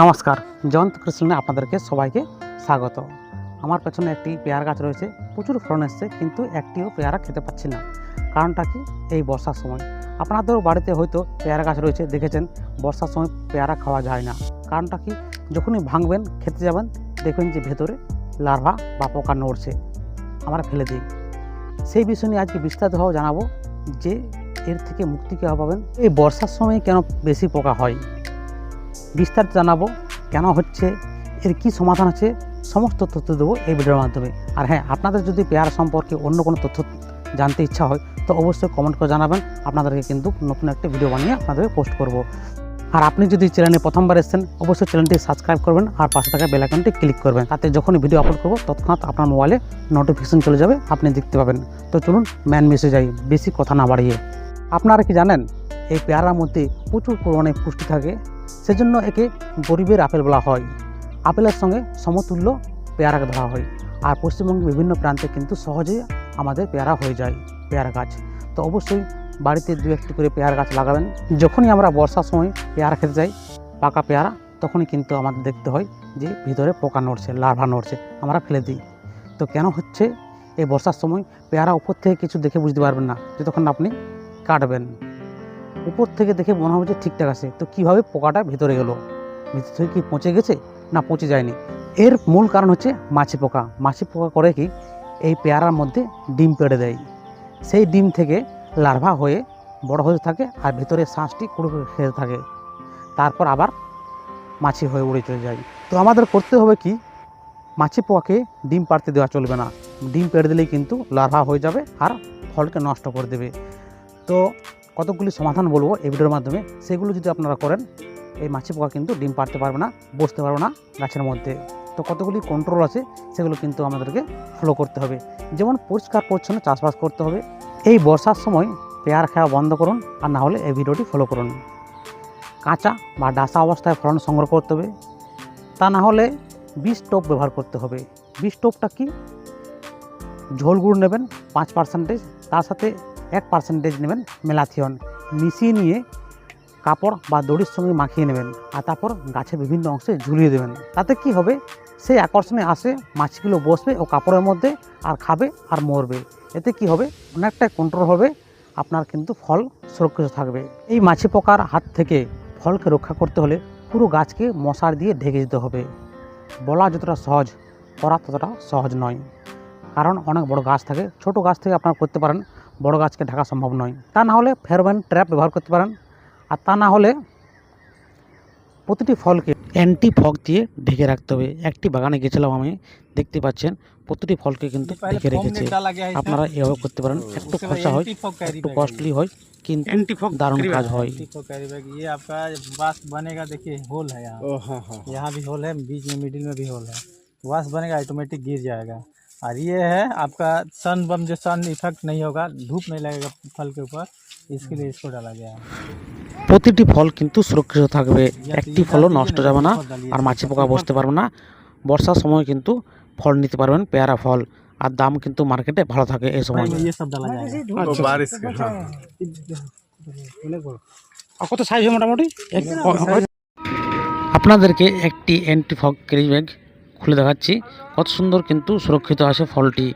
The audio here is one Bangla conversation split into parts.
নমস্কার, জয়ন্ত কৃষ্ণে আপনাদেরকে সবাইকে স্বাগত। আমার পেছনে একটি পেয়ারা গাছ রয়েছে, প্রচুর ফলন এসছে, কিন্তু একটিও পেয়ারা খেতে পাচ্ছি না। কারণটা কি? এই বর্ষার সময় আপনাদেরও বাড়িতে হয়তো পেয়ারা গাছ রয়েছে, দেখেছেন বর্ষার সময় পেয়ারা খাওয়া যায় না। কারণটা কি? যখনই ভাঙবেন, খেতে যাবেন, দেখবেন যে ভেতরে লার্ভা বা পোকা নড়ছে, আমরা ফেলে দিই। সেই বিষয় নিয়ে আজকে বিস্তারিতভাবে জানাবো যে এর থেকে মুক্তি কীভাবে পাবেন, এই বর্ষার সময় কেন বেশি পোকা হয়, বিস্তারিত জানাবো, কেন হচ্ছে, এর কি সমাধান আছে, সমস্ত তথ্য দেবো এই ভিডিওর মাধ্যমে। আর হ্যাঁ, আপনাদের যদি পেয়ারা সম্পর্কে অন্য কোনো তথ্য জানতে ইচ্ছা হয় তো অবশ্যই কমেন্ট করে জানাবেন। আপনাদেরকে কিন্তু নতুন একটা ভিডিও বানিয়ে আপনাদেরকে পোস্ট করব। আর আপনি যদি চ্যানেলে প্রথমবার এসেছেন অবশ্যই চ্যানেলটি সাবস্ক্রাইব করবেন আর পাশে থাকা বেল আইকনটি ক্লিক করবেন, তাতে যখনই ভিডিও আপলোড করবো তৎক্ষণাৎ আপনার মোবাইলে নোটিফিকেশন চলে যাবে, আপনি দেখতে পাবেন। তো চলুন ম্যান মেসে যাই, বেশি কথা না বাড়িয়ে। আপনারা কি জানেন এই পেয়ারার মধ্যে প্রচুর পরিমাণে পুষ্টি থাকে, সেজন্য একে গরিবের আপেল বলা হয়। আপেলের সঙ্গে সমতুল্য পেয়ারাকে ধরা হয়। আর পশ্চিমবঙ্গের বিভিন্ন প্রান্তে কিন্তু সহজেই আমাদের পেয়ারা হয়ে যায়, পেয়ারা গাছ। তো অবশ্যই বাড়িতে দু একটি করে পেয়ারা গাছ লাগাবেন। যখনই আমরা বর্ষার সময় পেয়ারা খেতে যাই, পাকা পেয়ারা, তখনই কিন্তু আমাদের দেখতে হয় যে ভিতরে পোকা নড়ছে, লার্ভা নড়ছে, আমরা ফেলে দিই। তো কেন হচ্ছে? এই বর্ষার সময় পেয়ারা উপর থেকে কিছু দেখে বুঝতে পারবেন না, যতক্ষণ আপনি কাটবেন। উপর থেকে দেখে মনে হবে যে ঠিকঠাক আছে, তো কীভাবে পোকাটা ভেতরে গেলো? ভিতর থেকে কি পচে গেছে না পচে যায়নি? এর মূল কারণ হচ্ছে মাছি পোকা। মাছি পোকা করে কি, এই পেয়ারার মধ্যে ডিম পেড়ে দেয়। সেই ডিম থেকে লার্ভা হয়ে বড় হতে থাকে আর ভেতরে শ্বাসটি কুড়ে খেতে থাকে, তারপর আবার মাছি হয়ে উড়ে চলে যায়। তো আমাদের করতে হবে কি, মাছি পোকাকে ডিম পাড়তে দেওয়া চলবে না। ডিম পেড়ে দিলেই কিন্তু লার্ভা হয়ে যাবে আর ফলকে নষ্ট করে দেবে। তো কতগুলি সমাধান বলবো এই ভিডিওর মাধ্যমে, সেগুলো যদি আপনারা করেন এই মাছি পোকা কিন্তু ডিম পাড়তে পারবে না, বসতে পারবে না গাছের মধ্যে। তো কতগুলি কন্ট্রোল আছে, সেগুলো কিন্তু আমাদেরকে ফলো করতে হবে। যেমন পরিষ্কার পরিচ্ছন্ন চাষবাস করতে হবে। এই বর্ষার সময় পেয়ারা খাওয়া বন্ধ করুন, আর না হলে এই ভিডিওটি ফলো করুন। কাঁচা বা ডাসা অবস্থায় ফলন সংগ্রহ করতে হবে, তা না হলে বীজ টোপ ব্যবহার করতে হবে। বীজ টোপটা কি? ঝোল গুঁড়ো নেবেন 5%, তার সাথে 1% নেবেন মেলাথিয়ন, মিশিয়ে নিয়ে কাপড় বা দড়ির সঙ্গে মাখিয়ে নেবেন, আর তারপর গাছের বিভিন্ন অংশে ঝুলিয়ে দেবেন। তাতে কি হবে, সেই আকর্ষণে আসে, মাছিগুলো বসবে ও কাপড়ের মধ্যে আর খাবে আর মরবে। এতে কি হবে, অনেকটাই কন্ট্রোল হবে, আপনার কিন্তু ফল সুরক্ষিত থাকবে। এই মাছি পোকার হাত থেকে ফলকে রক্ষা করতে হলে পুরো গাছকে মশার দিয়ে ঢেকে দিতে হবে। বলা যতটা সহজ, করা ততটা সহজ নয়। কারণ অনেক বড় গাছ থাকে, ছোট গাছ থেকে আপনারা করতে পারেন, বড় গাছকে ঢাকা সম্ভব নয়। তা না হলে ফেরোমন ট্র্যাপ ব্যবহার করতে পারেন, আর তা না হলে প্রতিটি ফলকে অ্যান্টি ফগ দিয়ে ঢেকে রাখতে হবে। একটি বাগানে গেছিলাম আমি, দেখতে পাচ্ছেন প্রতিটি ফলকে কিন্তু ঢেকে রেখেছে। আপনারা এভাবে করতে পারেন। একটু খরচা হয়, একটু কস্টলি হয়, কিন্তু एंटी फॉग दारुण काज হয়। ये आपका वास बनेगा, देखिए होल है यहाँ। यहाँ भी होल है, बीच में मिडिल में भी होल है। वास बनेगा, ऑटोमेटिक गिर जाएगा। और ये है आपका सन बम, जो सन इफेक्ट नहीं होगा, धूप नहीं लगेगा फल के ऊपर, इसके लिए इसको डाला गया है। প্রতিটি ফল কিন্তু সুরক্ষিত থাকবে, একটি ফলও নষ্ট যাবে না, আর মাছি পোকা বসতে পারবে না। বর্ষার সময় কিন্তু ফল নিতে পারবেন, পেয়ারা ফল, আর দাম কিন্তু মার্কেটে ভালো থাকে এই সময়। ये सब डाला जाएगा। बारिश का আর কত সাইজ হয় মোটামুটি? আপনাদেরকে একটি অ্যান্টি ফগ ক্যারি ব্যাগ খুলে দেখাচ্ছি, কত সুন্দর কিন্তু সুরক্ষিত আছে ফলটি।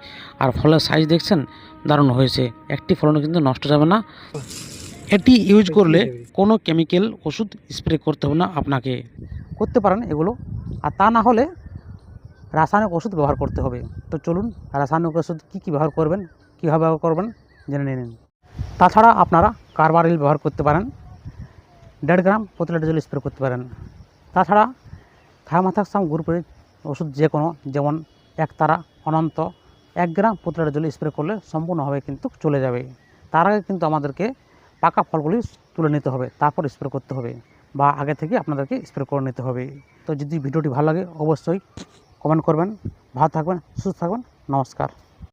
আর ফলের সাইজ দেখছেন, দারুণ হয়েছে। একটি ফলও কিন্তু নষ্ট যাবে না। এটি ইউজ করলে কোনো কেমিক্যাল ওষুধ স্প্রে করতে হবে না আপনাকে, করতে পারেন এগুলো, আর তা না হলে রাসায়নিক ওষুধ ব্যবহার করতে হবে। তো চলুন রাসায়নিক ওষুধ কী কী ব্যবহার করবেন, কীভাবে ব্যবহার করবেন জেনে নিন। তাছাড়া আপনারা কার্বারিল ব্যবহার করতে পারেন, 1.5 গ্রাম প্রতি লিটার জলে স্প্রে করতে পারেন। তাছাড়া থায়ামাথাক্সাম গ্রুপের ওষুধ যে কোনো, যেমন একতারা, অনন্ত, 1 গ্রাম প্রতি লিটার জলে স্প্রে করলে সম্পূর্ণভাবে কিন্তু চলে যাবে। তার আগে কিন্তু আমাদেরকে পাকা ফলগুলি তুলে নিতে হবে, তারপর স্প্রে করতে হবে, বা আগে থেকে আপনাদেরকে স্প্রে করে নিতে হবে। তো যদি ভিডিওটি ভালো লাগে অবশ্যই কমেন্ট করবেন। ভালো থাকবেন, সুস্থ থাকবেন, নমস্কার।